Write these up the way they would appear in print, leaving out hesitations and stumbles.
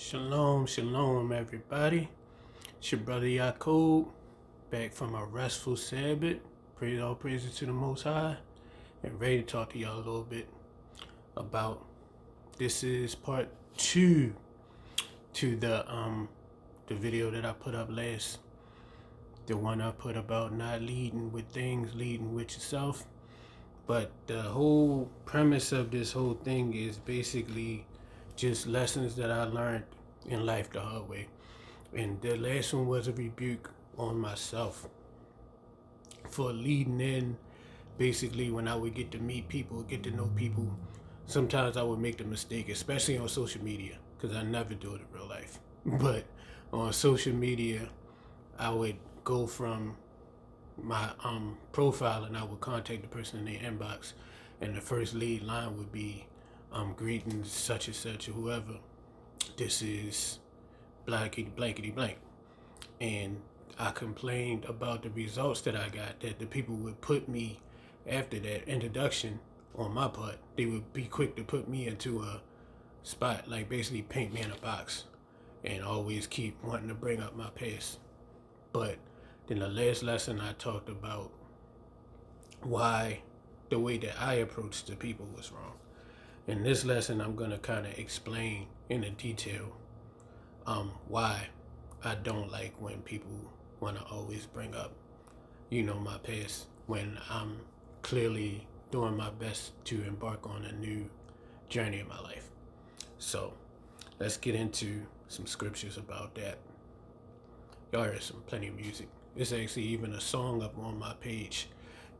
Shalom, shalom, everybody. It's your brother Yaqub, back from a restful Sabbath. Praise all praises to the Most High, and ready to talk to y'all a little bit about. This is part 2 to the video that I put up last. The one I put about not leading with things, leading with yourself. But the whole premise of this whole thing is basically just lessons that I learned in life the hard way. And the last one was a rebuke on myself for leading in. Basically, when I would get to meet people, get to know people, sometimes I would make the mistake, especially on social media, because I never do it in real life. But on social media, I would go from my profile and I would contact the person in their inbox, and the first lead line would be greetings such and such or whoever. This is blankety blankety blank. And I complained about the results that I got, that the people would put me after that introduction on my part. They would be quick to put me into a spot, like basically paint me in a box, and always keep wanting to bring up my past. But then the last lesson I talked about why the way that I approached the people was wrong. In this lesson, I'm going to kind of explain in detail why I don't like when people want to always bring up, my past when I'm clearly doing my best to embark on a new journey in my life. So let's get into some scriptures about that. Y'all heard some plenty of music. There's actually even a song up on my page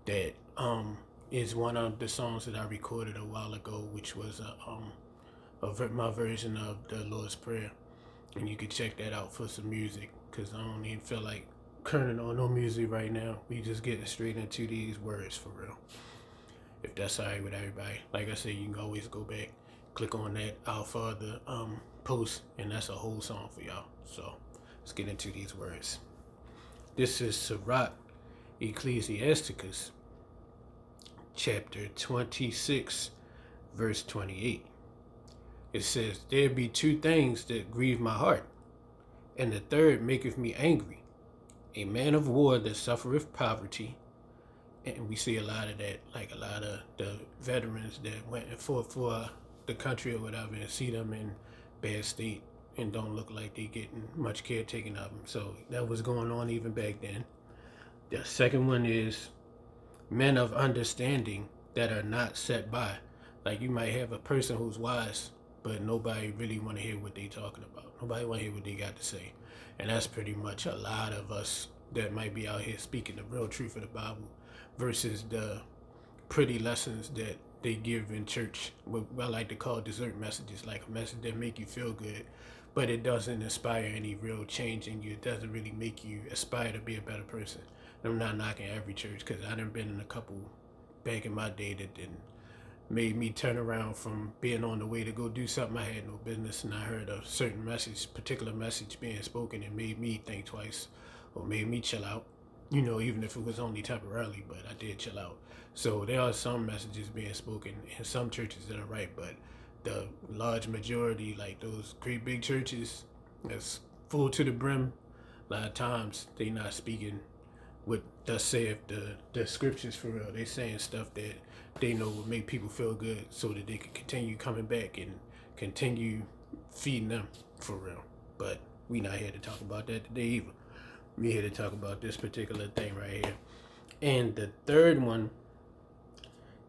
that is one of the songs that I recorded a while ago, which was my version of the Lord's Prayer. And you can check that out for some music, because I don't even feel like turning on no music right now. We just getting straight into these words for real. If that's alright with everybody. Like I said, you can always go back, click on that alpha the post, and that's a whole song for y'all. So let's get into these words. This is Sirach Ecclesiastes, chapter 26, verse 28. It says, "There be two things that grieve my heart, and the third maketh me angry. A man of war that suffereth poverty." And we see a lot of that, like a lot of the veterans that went and fought for the country or whatever, and see them in bad state and don't look like they getting much care taken of them. So that was going on even back then. The second one is men of understanding that are not set by. Like, you might have a person who's wise, but nobody really want to hear what they talking about. Nobody want to hear what they got to say. And that's pretty much a lot of us that might be out here speaking the real truth of the Bible versus the pretty lessons that they give in church, what I like to call dessert messages, like a message that make you feel good, but it doesn't inspire any real change in you. It doesn't really make you aspire to be a better person. And I'm not knocking every church, because I done been in a couple back in my day that didn't made me turn around from being on the way to go do something I had no business, and I heard a certain particular message being spoken, and made me think twice, or made me chill out, even if it was only temporarily, but I did chill out. So there are some messages being spoken in some churches that are right, but the large majority, like those great big churches that's full to the brim, a lot of times they not speaking what thus saith the scriptures for real. They saying stuff that they know will make people feel good, so that they can continue coming back and continue feeding them for real. But we not here to talk about that today either. We here to talk about this particular thing right here. And the third one,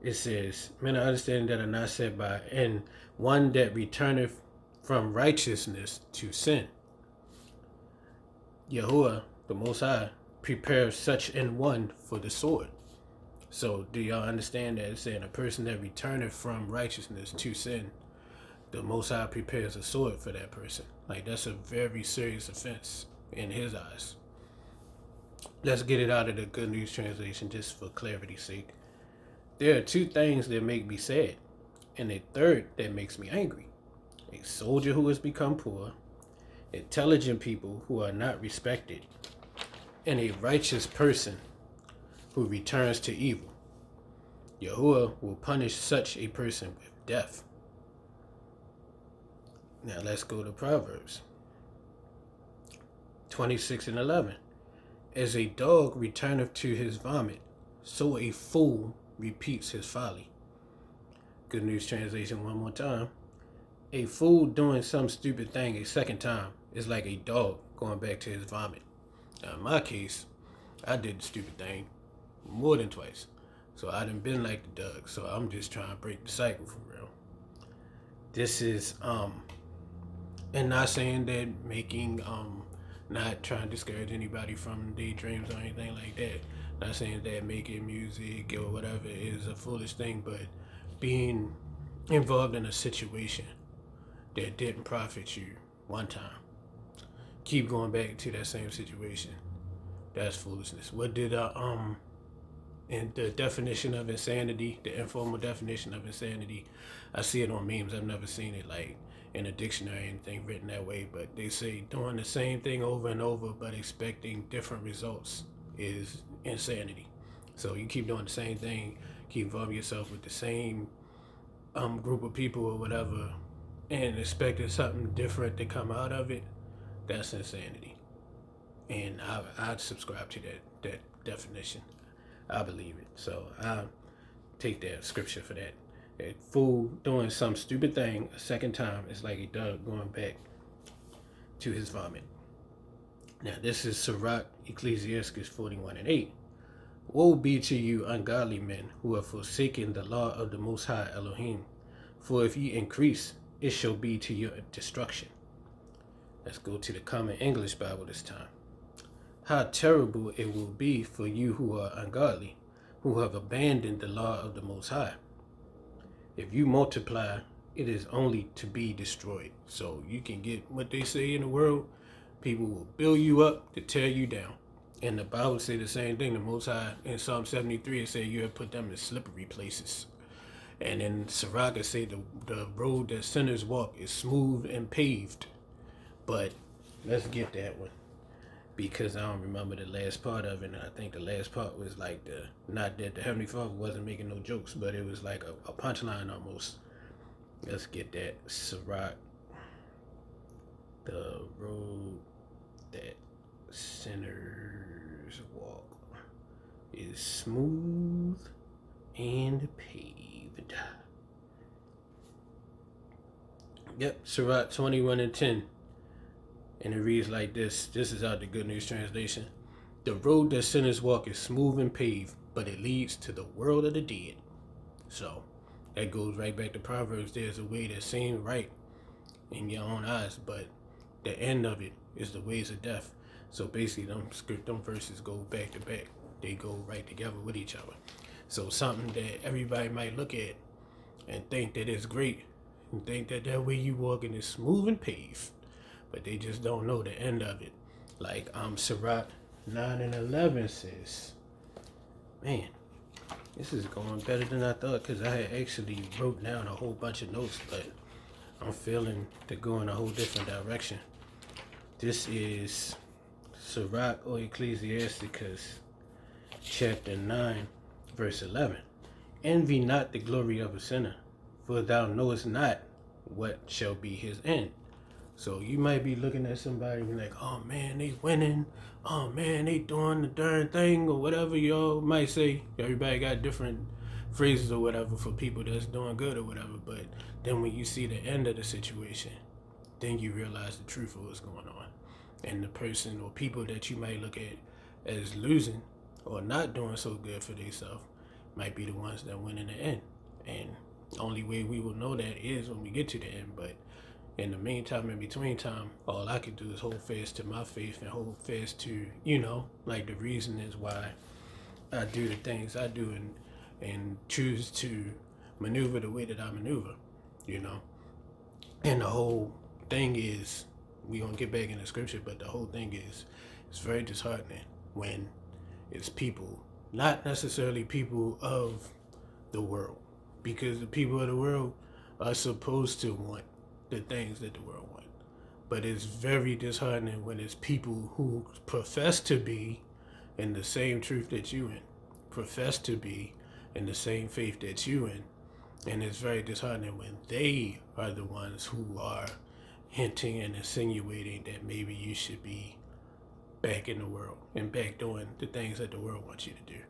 it says, men of understanding that are not set by, and one that returneth from righteousness to sin. Yahuwah, the Most High, prepares such an one for the sword. So do y'all understand that it's saying a person that returneth from righteousness to sin, the Most High prepares a sword for that person. Like, that's a very serious offense in his eyes. Let's get it out of the Good News Translation just for clarity's sake. There are two things that make me sad, and a third that makes me angry. A soldier who has become poor, intelligent people who are not respected, and a righteous person who returns to evil. Yahuwah will punish such a person with death. Now let's go to Proverbs 26:11. As a dog returneth to his vomit, so a fool repeats his folly. Good News Translation one more time. A fool doing some stupid thing a second time is like a dog going back to his vomit. Now, in my case, I did the stupid thing more than twice. So I done been like the dog. So I'm just trying to break the cycle for real. This is, and not saying that making, not trying to discourage anybody from daydreams or anything like that. Not saying that making music or whatever is a foolish thing, but being involved in a situation that didn't profit you one time, keep going back to that same situation. That's foolishness. What did in the definition of insanity, the informal definition of insanity, I see it on memes. I've never seen it like in a dictionary or anything written that way, but they say doing the same thing over and over but expecting different results is insanity. So you keep doing the same thing, keep involving yourself with the same group of people or whatever, and expecting something different to come out of it. That's insanity. And I subscribe to that definition. I believe it. So I take that scripture for that. A fool doing some stupid thing a second time is like a dog going back to his vomit. Now this is Sirach, Ecclesiastes 41:8. Woe be to you, ungodly men, who have forsaken the law of the Most High Elohim. For if ye increase, it shall be to your destruction. Let's go to the Common English Bible this time. How terrible it will be for you who are ungodly, who have abandoned the law of the Most High. If you multiply, it is only to be destroyed. So you can get what they say in the world. People will build you up to tear you down. And the Bible say the same thing. The Most High in Psalm 73 it say you have put them in slippery places. And in Sirach say the road that sinners walk is smooth and paved. But let's get that one, because I don't remember the last part of it. And I think the last part was like not that the Heavenly Father wasn't making no jokes, but it was like a punchline almost. Let's get that. Sirach, the road that sinners walk is smooth and paved. Yep, Sirach 21:10. And it reads like this. This is out the Good News Translation. The road that sinners walk is smooth and paved, but it leads to the world of the dead. So that goes right back to Proverbs. There's a way that seems right in your own eyes, but the end of it is the ways of death. So basically, them verses go back to back. They go right together with each other. So something that everybody might look at and think that it's great, and think that way you walking is smooth and paved, but they just don't know the end of it. Like Sirach 9:11 says, man, this is going better than I thought, because I had actually wrote down a whole bunch of notes, but I'm feeling to go in a whole different direction. This is Sirach or Ecclesiastes chapter 9 verse 11. Envy not the glory of a sinner, for thou knowest not what shall be his end. So you might be looking at somebody and be like, oh man, they winning. Oh man, they doing the darn thing, or whatever y'all might say. Everybody got different phrases or whatever for people that's doing good or whatever. But then when you see the end of the situation, then you realize the truth of what's going on. And the person or people that you might look at as losing or not doing so good for themselves might be the ones that win in the end. And the only way we will know that is when we get to the end. But in the meantime, in between time, all I can do is hold fast to my faith and hold fast to, like the reason is why I do the things I do and choose to maneuver the way that I maneuver, And the whole thing is, we gonna get back in the scripture, but the whole thing is, it's very disheartening when it's people, not necessarily people of the world, because the people of the world are supposed to want the things that the world want. But it's very disheartening when it's people who profess to be in the same truth that you in, profess to be in the same faith that you in, and it's very disheartening when they are the ones who are hinting and insinuating that maybe you should be back in the world and back doing the things that the world wants you to do,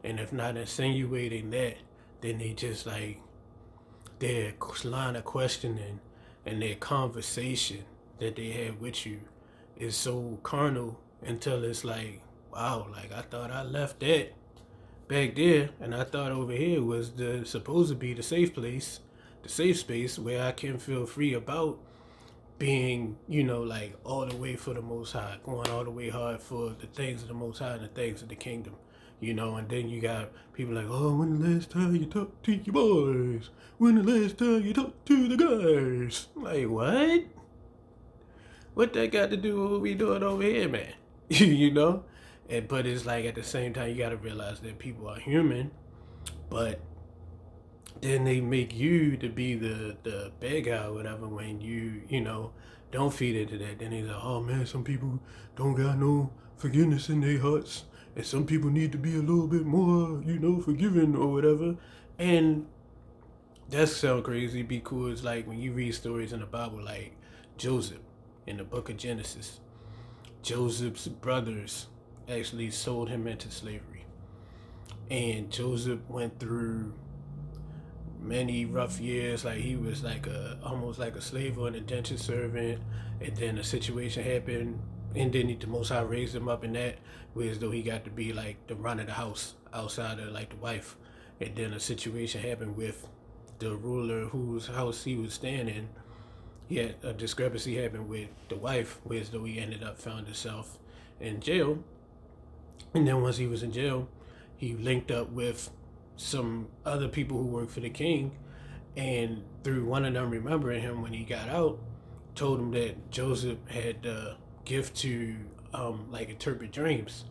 And if not insinuating that, then they just like their line of questioning and their conversation that they have with you is so carnal until it's like, wow, like I thought I left that back there and I thought over here was the supposed to be the safe place, the safe space where I can feel free about being, like all the way for the Most High, going all the way hard for the things of the Most High and the things of the kingdom, and then you got people like, oh, when the last time you talked to your boys? When the last time you talked to the guys? Like, what? What that got to do with what we doing over here, man? But it's like at the same time, you got to realize that people are human, but then they make you to be the bad guy or whatever when you don't feed into that. Then he's like, oh man, some people don't got no forgiveness in their hearts, and some people need to be a little bit more, forgiving or whatever. And that sounds crazy because like when you read stories in the Bible, like Joseph in the book of Genesis, Joseph's brothers actually sold him into slavery, and Joseph went through many rough years. Like he was like almost like a slave or an indentured servant, and then a situation happened, and then the Most High raised him up in that, whereas though he got to be like the run of the house outside of like the wife, and then a situation happened with the ruler whose house he was staying in. He had a discrepancy happen with the wife, whereas though he ended up found himself in jail, and then once he was in jail, he linked up with some other people who worked for the king, and through one of them remembering him when he got out, told him that Joseph had the gift to like interpret dreams.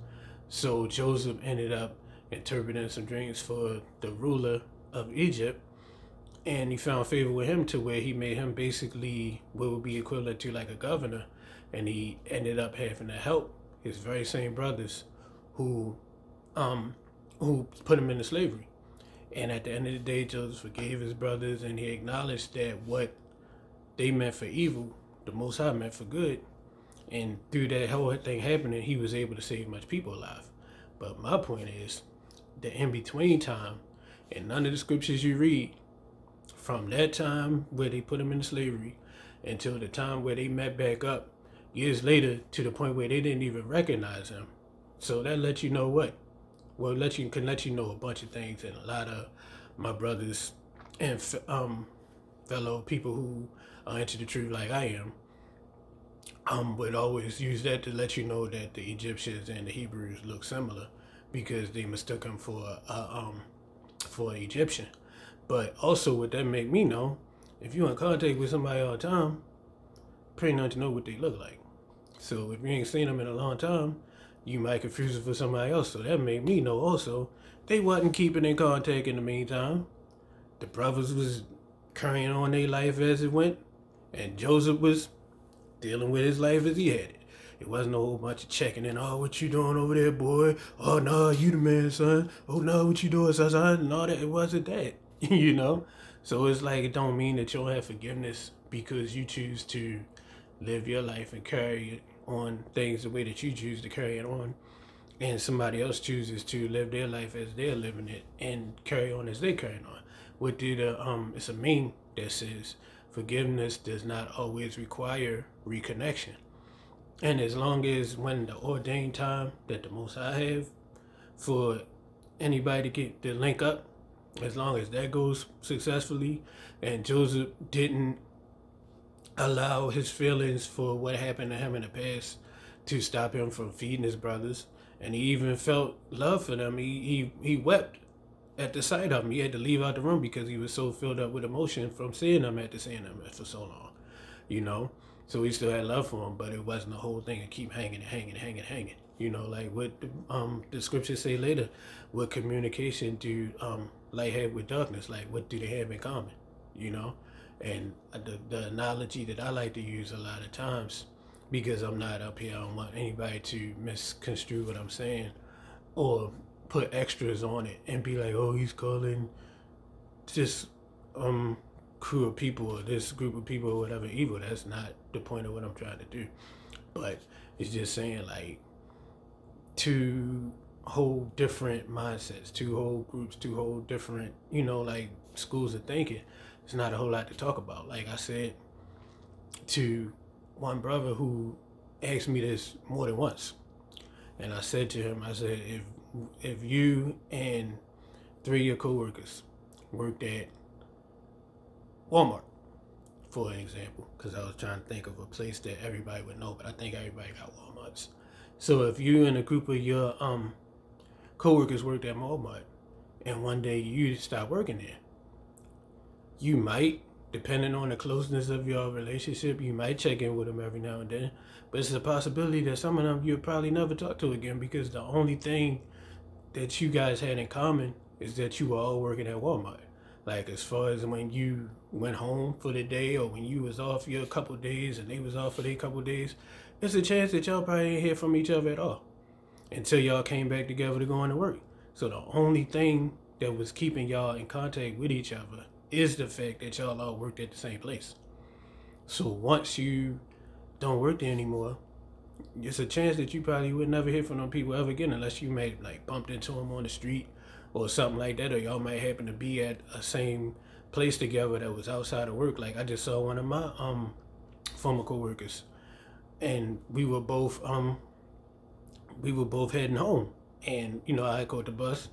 So Joseph ended up interpreting some dreams for the ruler of Egypt, and he found favor with him to where he made him basically what would be equivalent to like a governor, and he ended up having to help his very same brothers who put him into slavery. And at the end of the day, Joseph forgave his brothers, and he acknowledged that what they meant for evil, the Most High meant for good. And through that whole thing happening, he was able to save much people alive. But my point is, the in-between time, and none of the scriptures you read, from that time where they put him into slavery until the time where they met back up years later to the point where they didn't even recognize him. So that lets you know what? Well, can let you know a bunch of things, and a lot of my brothers and fellow people who are into the truth like I am, would always use that to let you know that the Egyptians and the Hebrews look similar because they mistook him for an Egyptian. But also, what that make me know, if you're in contact with somebody all the time, pretty much know what they look like. So if you ain't seen them in a long time, you might confuse it for somebody else. So that made me know also they wasn't keeping in contact in the meantime. The brothers was carrying on their life as it went, and Joseph was dealing with his life as he had it. It wasn't a whole bunch of checking in. Oh, what you doing over there, boy? Oh, no, you the man, son. Oh, no, what you doing, son? And all that. It wasn't that, So it's like it don't mean that you don't have forgiveness because you choose to live your life and carry it on things the way that you choose to carry it on, and somebody else chooses to live their life as they're living it and carry on as they carry on. What did it's a meme that says forgiveness does not always require reconnection, and as long as when the ordained time that the Most High have for anybody to get the link up, as long as that goes successfully, and Joseph didn't allow his feelings for what happened to him in the past to stop him from feeding his brothers, and he even felt love for them. He wept at the sight of them. He had to leave out the room because he was so filled up with emotion from seeing them after seeing them for so long, So he still had love for them, but it wasn't the whole thing to keep hanging. Like what the scriptures say later, what communication do light have with darkness? Like what do they have in common? And the analogy that I like to use a lot of times, because I'm not up here, I don't want anybody to misconstrue what I'm saying or put extras on it and be like, oh, he's calling just crew of people or this group of people or whatever evil. That's not the point of what I'm trying to do. But it's just saying, like, two whole different mindsets, two whole groups, two whole different, like schools of thinking. It's not a whole lot to talk about. Like I said to one brother who asked me this more than once, and I said to him, I said, if you and three of your coworkers worked at Walmart, for an example, because I was trying to think of a place that everybody would know, but I think everybody got Walmarts. So if you and a group of your coworkers worked at Walmart, and one day you stop working there, you might, depending on the closeness of your relationship, you might check in with them every now and then. But it's a possibility that some of them you'll probably never talk to again, because the only thing that you guys had in common is that you were all working at Walmart. Like, as far as when you went home for the day, or when you was off your couple days and they was off for their couple days, there's a chance that y'all probably didn't hear from each other at all until y'all came back together to go into work. So the only thing that was keeping y'all in contact with each other is the fact that y'all all worked at the same place. So once you don't work there anymore, it's a chance that you probably would never hear from them people ever again, unless you may like bumped into them on the street or something like that, or y'all might happen to be at a same place together that was outside of work. Like, I just saw one of my former coworkers, and we were both heading home, and I caught the bus,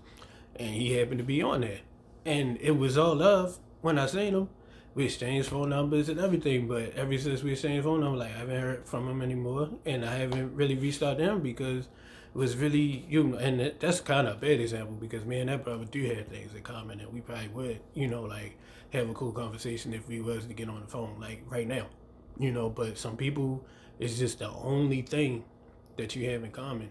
and he happened to be on there, and it was all love when I seen him. We exchanged phone numbers and everything, but ever since we exchanged phone numbers, like, I haven't heard from him anymore, and I haven't really reached out to him because it was really, and that's kind of a bad example, because me and that brother do have things in common, and we probably would, like, have a cool conversation if we was to get on the phone, like, right now, but some people, it's just the only thing that you have in common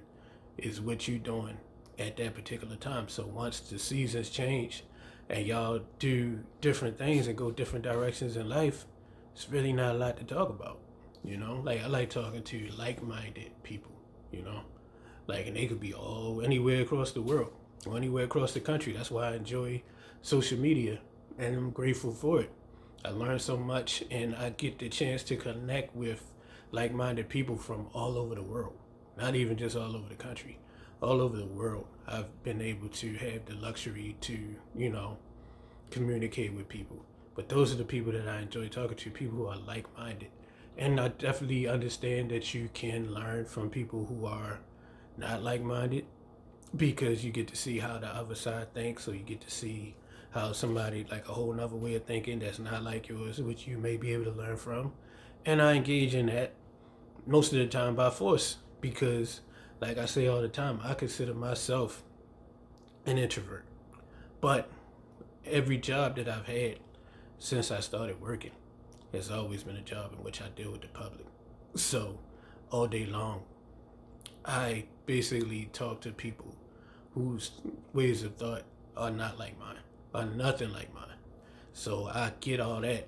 is what you doing at that particular time. So once the seasons change and y'all do different things and go different directions in life, it's really not a lot to talk about. Like, I like talking to like-minded people, like, and they could be all anywhere across the world or anywhere across the country. That's why I enjoy social media, and I'm grateful for it. I learn so much, and I get the chance to connect with like-minded people from all over the world, not even just all over the country, all over the world. I've been able to have the luxury to, communicate with people. But those are the people that I enjoy talking to, people who are like-minded. And I definitely understand that you can learn from people who are not like-minded, because you get to see how the other side thinks, or you get to see how somebody, like, a whole nother way of thinking that's not like yours, which you may be able to learn from. And I engage in that most of the time by force, because, like I say all the time, I consider myself an introvert. But every job that I've had since I started working has always been a job in which I deal with the public. So all day long, I basically talk to people whose ways of thought are not like mine, are nothing like mine. So I get all that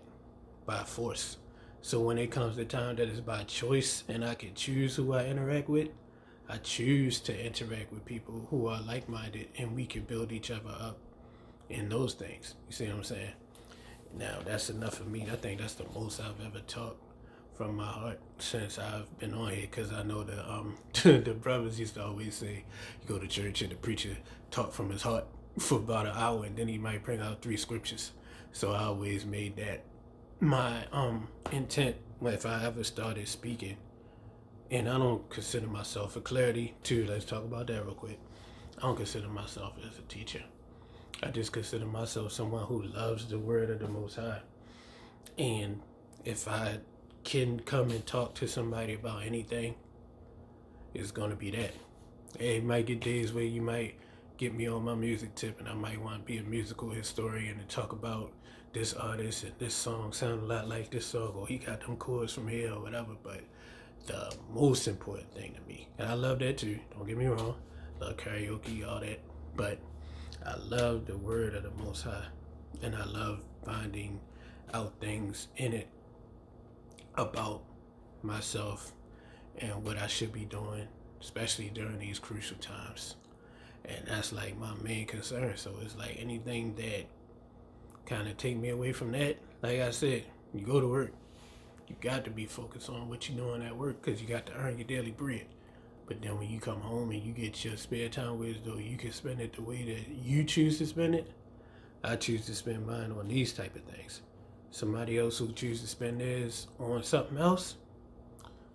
by force. So when it comes to time that is by choice and I can choose who I interact with, I choose to interact with people who are like-minded, and we can build each other up in those things. You see what I'm saying? Now, that's enough for me. I think that's the most I've ever talked from my heart since I've been on here, because I know the the brothers used to always say, you go to church and the preacher talk from his heart for about an hour, and then he might bring out 3 scriptures. So I always made that my intent if I ever started speaking. And I don't consider myself, for clarity too, let's talk about that real quick, I don't consider myself as a teacher. I just consider myself someone who loves the word of the Most High. And if I can come and talk to somebody about anything, it's going to be that. It might get days where you might get me on my music tip, and I might want to be a musical historian and talk about this artist and this song sound a lot like this song, or he got them chords from here or whatever. But the most important thing to me, and I love that too, don't get me wrong, love karaoke, all that, but I love the word of the Most High, and I love finding out things in it about myself and what I should be doing, especially during these crucial times. And that's like my main concern. So it's like anything that kind of take me away from that. Like I said, you go to work, you got to be focused on what you're doing at work because you got to earn your daily bread. But then when you come home and you get your spare time with though you can spend it the way that you choose to spend it, I choose to spend mine on these type of things. Somebody else who chooses to spend theirs on something else,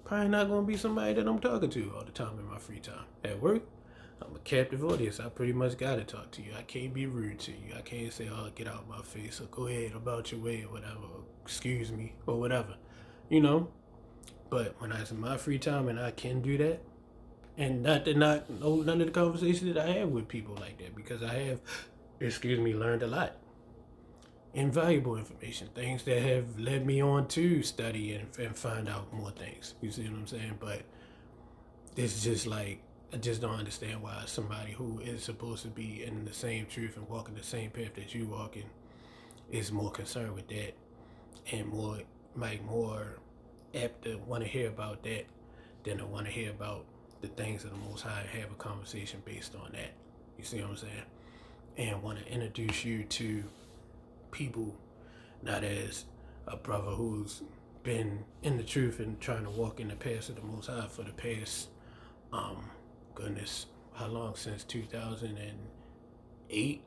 probably not going to be somebody that I'm talking to all the time in my free time. At work, I'm a captive audience. I pretty much got to talk to you. I can't be rude to you. I can't say, oh, get out of my face or go ahead about your way or whatever, or excuse me or whatever, you know? But when I was in my free time and I can do that, and not to not know none of the conversations that I have with people like that, because I have, learned a lot. Invaluable information, things that have led me on to study and find out more things. You see what I'm saying? But it's just like, I just don't understand why somebody who is supposed to be in the same truth and walking the same path that you walking is more concerned with that and more apt to want to hear about that than to want to hear about the things of the Most High and have a conversation based on that. You see what I'm saying? And want to introduce you to people, not as a brother who's been in the truth and trying to walk in the path of the Most High for the past, how long? Since 2008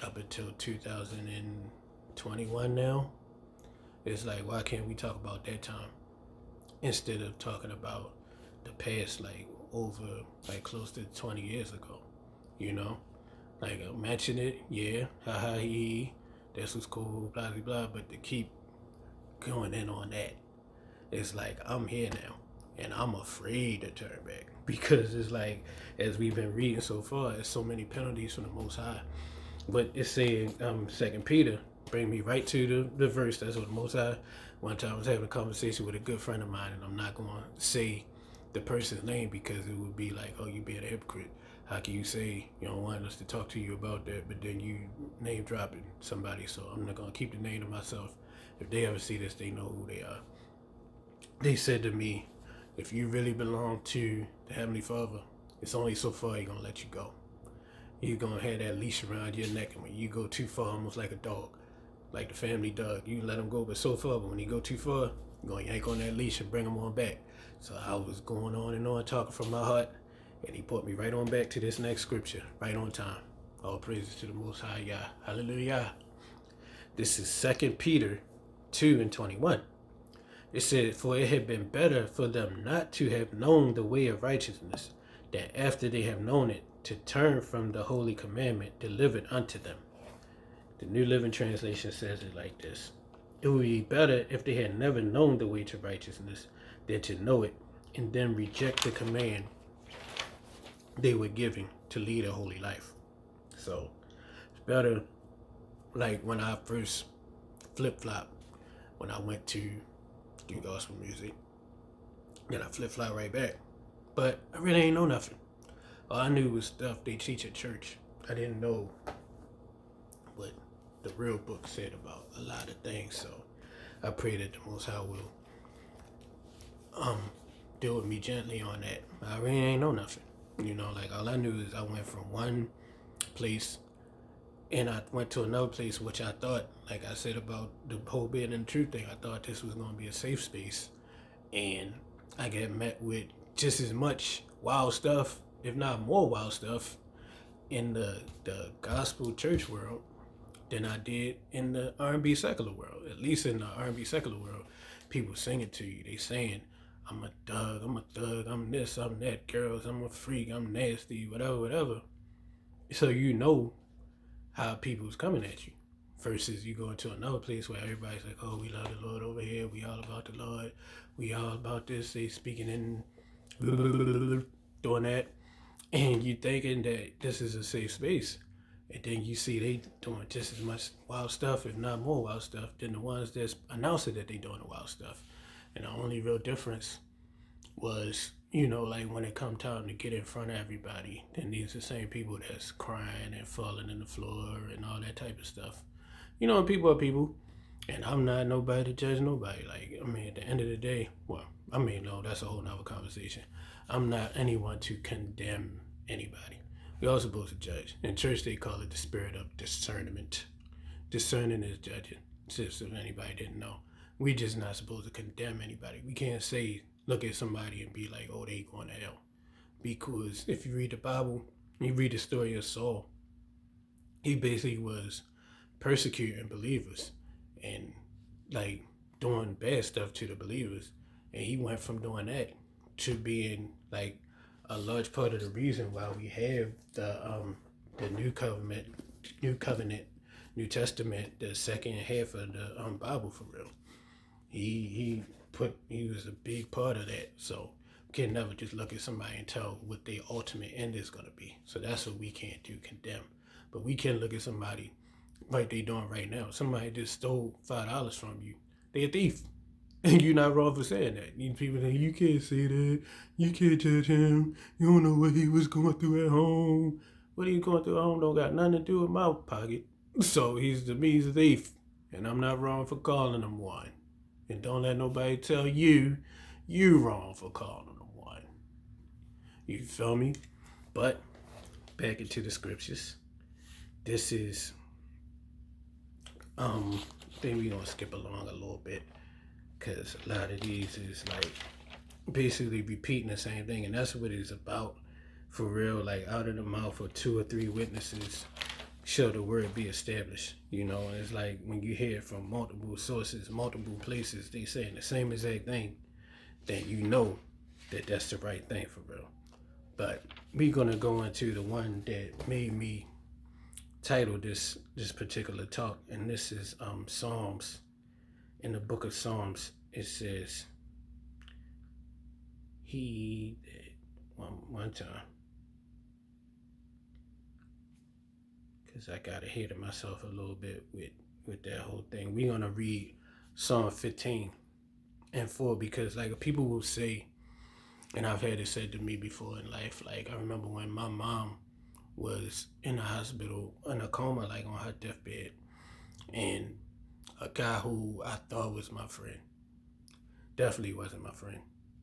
up until 2021 now. It's like, why can't we talk about that time instead of talking about the past, like over, like close to 20 years ago, you know? Like, I mention it, yeah, haha, he, this was cool, blah, blah, blah, but to keep going in on that, it's like, I'm here now, and I'm afraid to turn back, because it's like, as we've been reading so far, there's so many penalties from the Most High, but it's saying, 2 Peter, bring me right to the verse, that's what the Most High, one time I was having a conversation with a good friend of mine, and I'm not going to say the person's name because it would be like, oh, you being a hypocrite. How can you say you don't want us to talk to you about that, but then you name dropping somebody? So I'm not going to keep the name to myself. If they ever see this, they know who they are. They said to me, if you really belong to the Heavenly Father, it's only so far He's going to let you go. You're going to have that leash around your neck, and when you go too far, almost like a dog, like the family dog, you let him go but so far, but when he go too far, you're going to yank on that leash and bring him on back. So I was going on and on, talking from my heart, and he put me right on back to this next scripture, right on time. All praises to the Most High Yah. Hallelujah. This is 2 Peter 2:21. It said, for it had been better for them not to have known the way of righteousness, than after they have known it, to turn from the holy commandment delivered unto them. The New Living Translation says it like this. It would be better if they had never known the way to righteousness than to know it and then reject the command they were giving to lead a holy life. So it's better, like when I first flip-flop, when I went to do gospel music, then I flip-flop right back. But I really ain't know nothing. All I knew was stuff they teach at church. I didn't know what the real book said about a lot of things. So I pray that the Most High will deal with me gently on that. I really ain't know nothing. You know, like all I knew is I went from one place and I went to another place, which I thought, like I said about the whole being in the truth thing, I thought this was going to be a safe space. And I got met with just as much wild stuff, if not more wild stuff, in the gospel church world than I did in the R&B secular world. At least in the R&B secular world, people sing it to you. They saying, I'm a thug, I'm this, I'm that, girls, I'm a freak, I'm nasty, whatever. So you know how people's coming at you. Versus you go into another place where everybody's like, oh, we love the Lord over here, we all about the Lord, we all about this, they speaking in doing that. And you thinking that this is a safe space. And then you see they doing just as much wild stuff, if not more wild stuff, than the ones that's announcing that they doing the wild stuff. And the only real difference was, you know, like when it come time to get in front of everybody, then these are the same people that's crying and falling in the floor and all that type of stuff. You know, people are people. And I'm not nobody to judge nobody. Like, I mean, at the end of the day, well, I mean, no, that's a whole nother conversation. I'm not anyone to condemn anybody. We're all supposed to judge. In church, they call it the spirit of discernment. discerning is judging. Just if anybody didn't know, we just not supposed to condemn anybody. We can't say look at somebody and be like, oh, they going to hell. Because if you read the Bible, you read the story of Saul. He basically was persecuting believers and like doing bad stuff to the believers, and he went from doing that to being like a large part of the reason why we have the New Covenant, New Testament, the second half of the Bible for real. He was a big part of that. So we can never just look at somebody and tell what their ultimate end is gonna be. So that's what we can't do, condemn. But we can look at somebody like they doing right now. Somebody just stole $5 from you. They a thief. And you're not wrong for saying that. You people think you can't say that. You can't judge him. You don't know what he was going through at home. What he going through at home don't got nothing to do with my pocket. So he's a thief. And I'm not wrong for calling him one. And don't let nobody tell you wrong for calling him one. You feel me? But back into the scriptures. This is I think we're gonna skip along a little bit, because a lot of these is like basically repeating the same thing, and that's what it's about for real. Like, out of the mouth of 2 or 3 witnesses shall the word be established. You know, and it's like when you hear it from multiple sources, multiple places, they saying the same exact thing, then you know that that's the right thing for real. But we're gonna go into the one that made me title this particular talk, and this is Psalms. In the book of Psalms, it says, he one time, because I got ahead of myself a little bit with that whole thing. We're gonna read Psalm 15 and 4, because like people will say, and I've had it said to me before in life, like I remember when my mom was in the hospital in a coma, like on her deathbed, and a guy who I thought was my friend definitely wasn't my friend.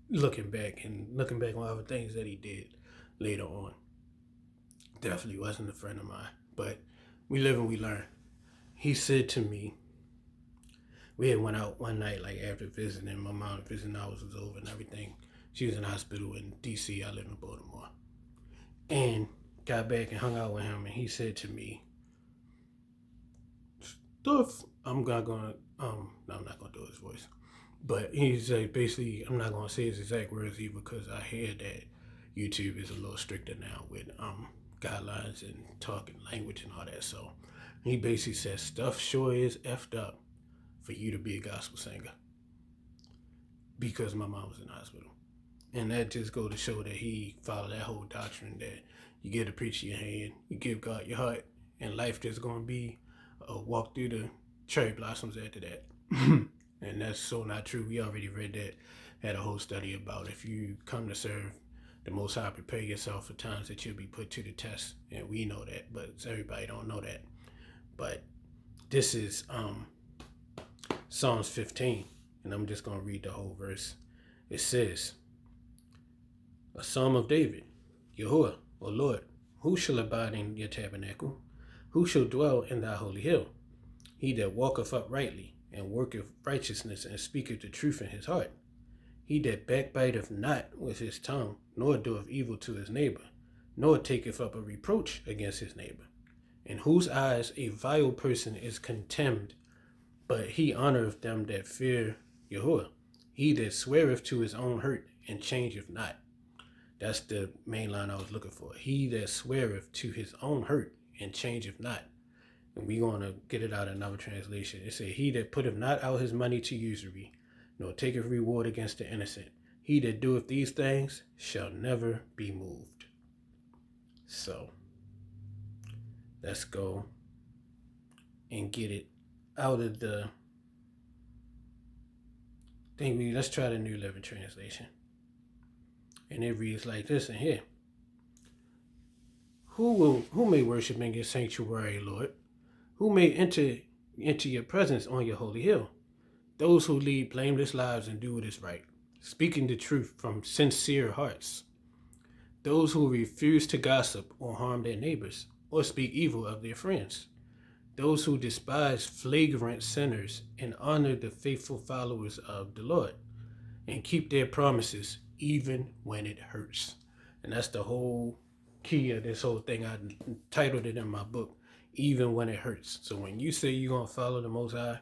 Looking back on other things that he did later on, definitely wasn't a friend of mine. But we live and we learn. He said to me, we had went out one night, like after visiting, my mom visiting hours was over and everything. She was in the hospital in DC. I live in Baltimore. And got back and hung out with him, and he said to me, stuff, I'm not gonna do his voice, but he's like, basically, I'm not gonna say his exact words either, because I hear that YouTube is a little stricter now with guidelines and talking language and all that. So he basically said, stuff sure is effed up for you to be a gospel singer, because my mom was in the hospital. And that just goes to show that he followed that whole doctrine that you give the preacher your hand, you give God your heart, and life just gonna be a walk through the cherry blossoms after that. And that's so not true. We already read that, had a whole study about if you come to serve the Most High, prepare yourself for times that you'll be put to the test. And we know that, but everybody don't know that. But this is Psalms 15, and I'm just gonna read the whole verse. It says, a Psalm of David. Yahuwah, O Lord, who shall abide in your tabernacle? Who shall dwell in thy holy hill? He that walketh uprightly, and worketh righteousness, and speaketh the truth in his heart. He that backbiteth not with his tongue, nor doeth evil to his neighbor, nor taketh up a reproach against his neighbor, in whose eyes a vile person is contemned, but he honoreth them that fear Yahuwah. He that sweareth to his own hurt, and changeth not. That's the main line I was looking for. He that sweareth to his own hurt, and changeth not. And we're going to get it out in another translation. It says, he that putteth not out his money to usury, nor taketh reward against the innocent. He that doeth these things shall never be moved. So, let's go and get it out of the thing. Let's try the New Living Translation. And it reads like this in here. Who may worship in your sanctuary, Lord? Who may enter into your presence on your holy hill? Those who lead blameless lives and do what is right, speaking the truth from sincere hearts. Those who refuse to gossip or harm their neighbors, or speak evil of their friends. those who despise flagrant sinners and honor the faithful followers of the Lord and keep their promises even when it hurts. And that's the whole key of this whole thing. I titled it in my book, Even When It Hurts. So when you say you're going to follow the Most High,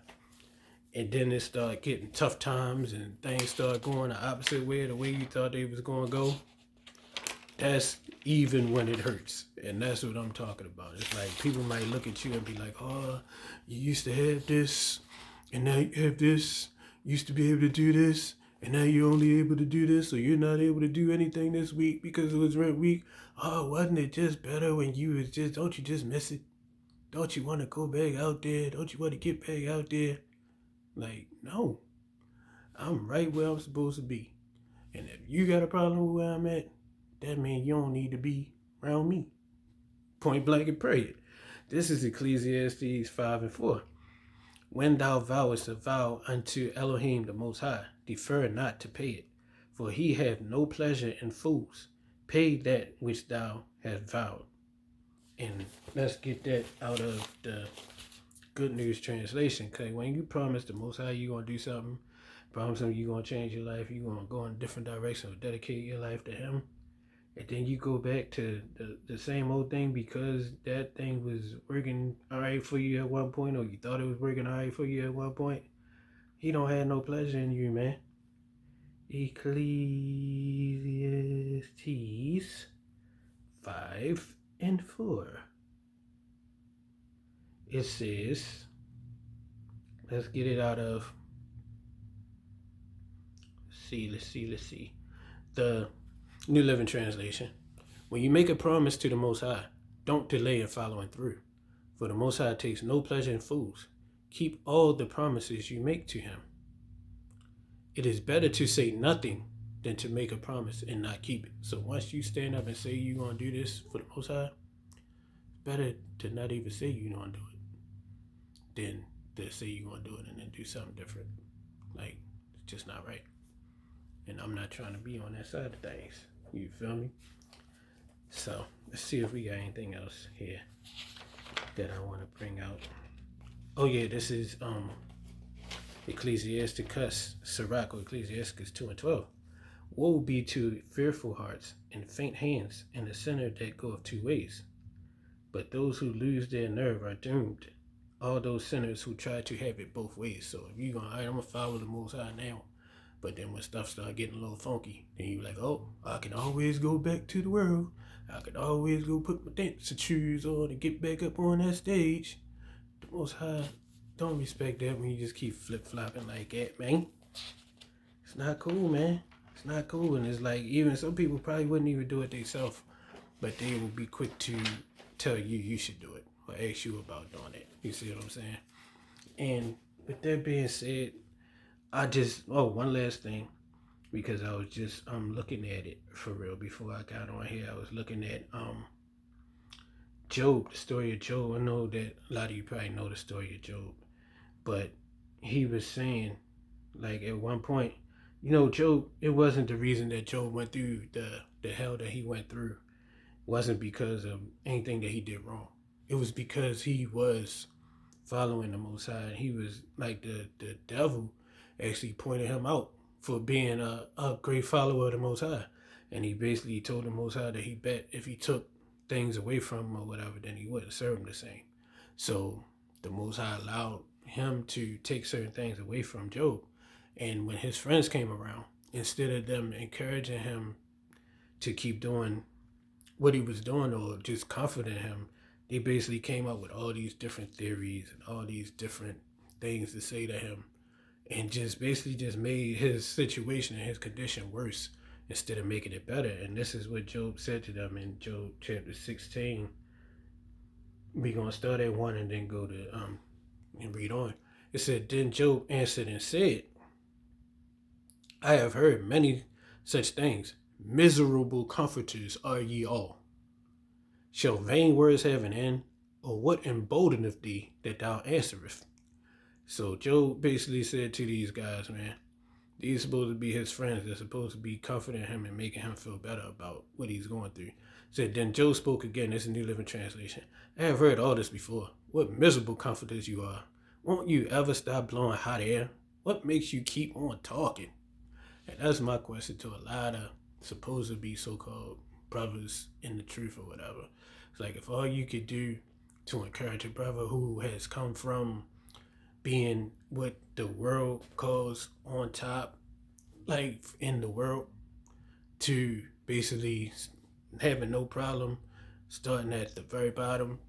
and then it start getting tough times and things start going the opposite way, the way you thought they was going to go, that's even when it hurts. And that's what I'm talking about. It's like people might look at you and be like, oh, you used to have this, and now you have this. You used to be able to do this, and now you're only able to do this, so you're not able to do anything this week because it was rent week. Oh, wasn't it just better when you was just, don't you just miss it? Don't you want to go back out there? Don't you want to get back out there? Like, no. I'm right where I'm supposed to be. And if you got a problem with where I'm at, that means you don't need to be around me. Point blank and period. This is Ecclesiastes 5:4. When thou vowest a vow unto Elohim the Most High, defer not to pay it, for he hath no pleasure in fools. Pay that which thou hast vowed. And let's get that out of the Good News Translation. Because when you promise the Most High you're going to do something, promise him you're going to change your life, you're going to go in a different direction or dedicate your life to him, and then you go back to the same old thing because that thing was working all right for you at one point, or you thought it was working all right for you at one point, he don't have no pleasure in you, man. Ecclesiastes 5:4. It says, let's get it out of, let's see. The New Living Translation. When you make a promise to the Most High, don't delay in following through, for the Most High takes no pleasure in fools. Keep all the promises you make to him. It is better to say nothing than to make a promise and not keep it. So once you stand up and say you're going to do this for the Most High, it's better to not even say you're going to do it than to say you're going to do it and then do something different. Like, it's just not right. And I'm not trying to be on that side of things. You feel me? So let's see if we got anything else here that I want to bring out. Oh yeah, this is Ecclesiastes, Sirach, or Ecclesiastes 2:12. Woe be to fearful hearts and faint hands and a sinner that goeth two ways. But those who lose their nerve are doomed. All those sinners who try to have it both ways. So if you're going, I'm going to follow the Most High now, but then when stuff start getting a little funky, then you're like, oh, I can always go back to the world. I can always go put my dancing shoes on and get back up on that stage. The Most High don't respect that when you just keep flip-flopping like that, man. It's not cool, man. It's not cool. And it's like, even some people probably wouldn't even do it themselves, but they will be quick to tell you you should do it or ask you about doing it. You see what I'm saying? And with that being said, one last thing, because I was just looking at it for real before I got on here. I was looking at Job, the story of Job. I know that a lot of you probably know the story of Job, but he was saying, like, at one point, Job, it wasn't the reason that Job went through the hell that he went through. It wasn't because of anything that he did wrong. It was because he was following the Most High. He was like the devil actually pointed him out for being a great follower of the Most High. And he basically told the Most High that he bet if he took things away from him or whatever, then he wouldn't serve him the same. So the Most High allowed him to take certain things away from Job. And when his friends came around, instead of them encouraging him to keep doing what he was doing or just comforting him, they basically came up with all these different theories and all these different things to say to him, and just basically just made his situation and his condition worse instead of making it better. And this is what Job said to them in Job chapter 16. We're going to start at 1 and then go to and read on. It said, Then Job answered and said, I have heard many such things. Miserable comforters are ye all. Shall vain words have an end? Or what emboldeneth thee that thou answerest? So Job basically said to these guys, man, these are supposed to be his friends. They're supposed to be comforting him and making him feel better about what he's going through. Said, then Job spoke again. This is New Living Translation. I have heard all this before. What miserable comforters you are. Won't you ever stop blowing hot air? What makes you keep on talking? And that's my question to a lot of supposed to be so-called brothers in the truth or whatever. It's like if all you could do to encourage a brother who has come from being what the world calls on top, like in the world, to basically having no problem starting at the very bottom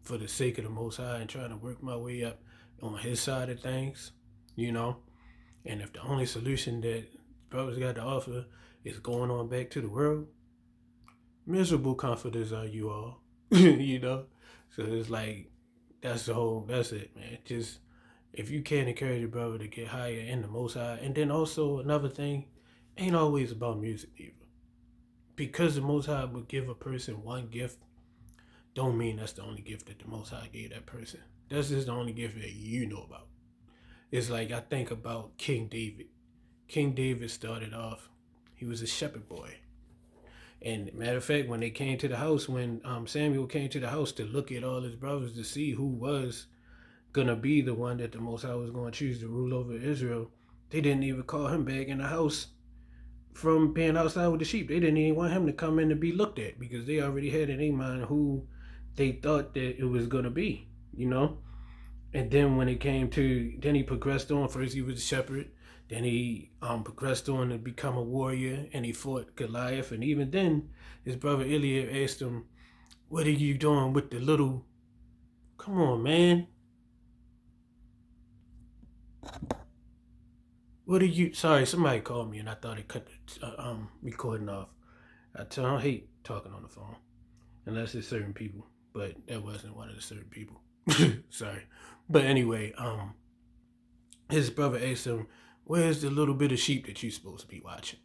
for the sake of the Most High and trying to work my way up on His side of things, you know? And if the only solution that brothers got to offer is going on back to the world, miserable comforters are you all, you know? So it's like, that's it, man. Just, if you can't encourage your brother to get higher in the Most High, and then also another thing, ain't always about music either. Because the Most High would give a person one gift, don't mean that's the only gift that the Most High gave that person. That's just the only gift that you know about. It's like I think about King David. King David started off, he was a shepherd boy. And matter of fact, when they came to the house, when Samuel came to the house to look at all his brothers to see who was going to be the one that the Most High was going to choose to rule over Israel, they didn't even call him back in the house from being outside with the sheep. They didn't even want him to come in to be looked at because they already had in their mind who they thought that it was going to be, you know? And then when it came to, then he progressed on. First he was a shepherd. Then he progressed on to become a warrior, and he fought Goliath. And even then, his brother Eliab asked him, what are you doing with the little... Come on, man. What are you... Sorry, somebody called me, and I thought it cut the recording off. I hate talking on the phone, unless it's certain people. But that wasn't one of the certain people. Sorry. But anyway, his brother asked him, where's the little bit of sheep that you're supposed to be watching?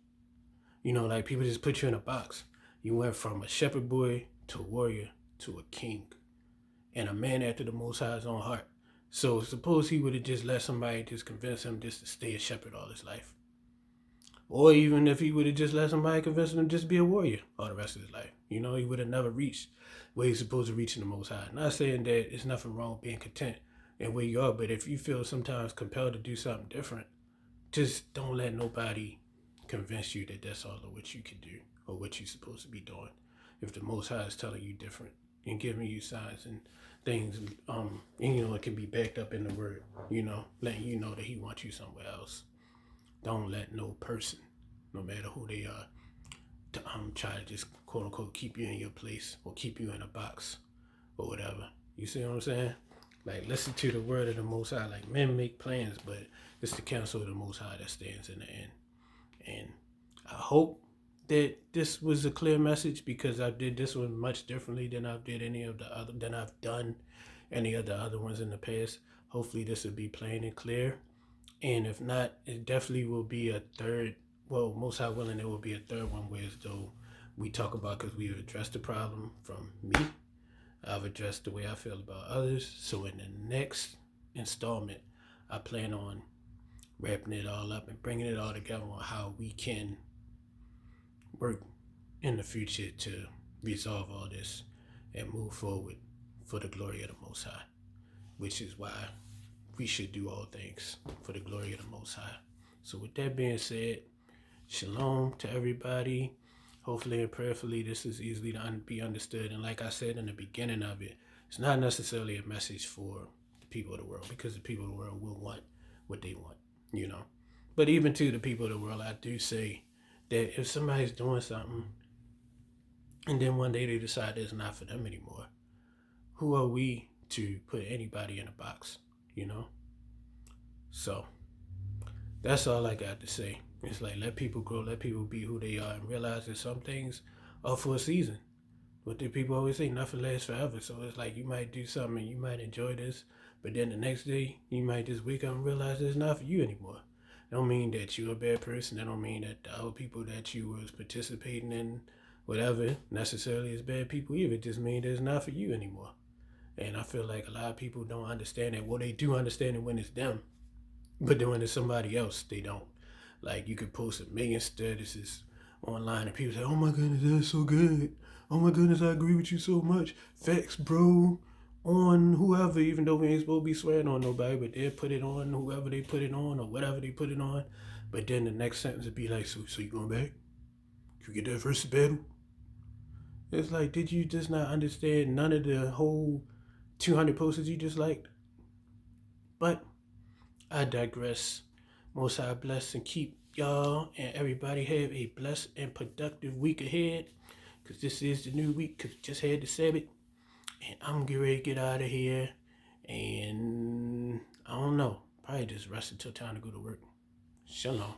You know, like people just put you in a box. You went from a shepherd boy to a warrior to a king and a man after the Most High's own heart. So suppose he would have just let somebody just convince him just to stay a shepherd all his life. Or even if he would have just let somebody convince him to just be a warrior all the rest of his life. You know, he would have never reached where he's supposed to reach in the Most High. Not saying that there's nothing wrong with being content in where you are, but if you feel sometimes compelled to do something different, just don't let nobody convince you that that's all of what you can do or what you're supposed to be doing. If the Most High is telling you different and giving you signs and things, and you know, it can be backed up in the Word, you know, letting you know that He wants you somewhere else. Don't let no person, no matter who they are, to try to just quote unquote keep you in your place or keep you in a box or whatever. You see what I'm saying? Like, listen to the word of the Most High. Like, men make plans, but it's the counsel of the Most High that stands in the end. And I hope that this was a clear message, because I did this one much differently than I've done any of the other ones in the past. Hopefully this will be plain and clear. And if not, it definitely will be a third. Well, most high willing, it will be a third one where as though we talk about, because we've addressed the problem from me. I've addressed the way I feel about others. So in the next installment, I plan on wrapping it all up and bringing it all together on how we can work in the future to resolve all this and move forward for the glory of the Most High, which is why we should do all things for the glory of the Most High. So with that being said, shalom to everybody. Hopefully and prayerfully this is easily to be understood. And like I said in the beginning of it, it's not necessarily a message for the people of the world, because the people of the world will want what they want, you know. But even to the people of the world, I do say that if somebody's doing something and then one day they decide it's not for them anymore, who are we to put anybody in a box, you know? So that's all I got to say. It's like, let people grow, let people be who they are, and realize that some things are for a season. What do people always say? Nothing lasts forever. So it's like, you might do something and you might enjoy this, but then the next day you might just wake up and realize it's not for you anymore. It don't mean that you're a bad person. It don't mean that the other people that you was participating in whatever necessarily is bad people either. It just means it's not for you anymore. And I feel like a lot of people don't understand that. Well, they do understand it when it's them, but then when it's somebody else, they don't. Like, you could post a million statuses online, and people say, "Oh my goodness, that's so good. Oh my goodness, I agree with you so much. Facts, bro." On whoever, even though we ain't supposed to be swearing on nobody, but they'll put it on whoever they put it on or whatever they put it on. But then the next sentence would be like, so you going back? You get that first battle? It's like, did you just not understand none of the whole 200 posters you just liked? But I digress. Most High bless and keep y'all and everybody have a blessed and productive week ahead. Because this is the new week, because we just had the Sabbath. And I'm getting ready to get out of here. And I don't know. Probably just rest until time to go to work. Shalom.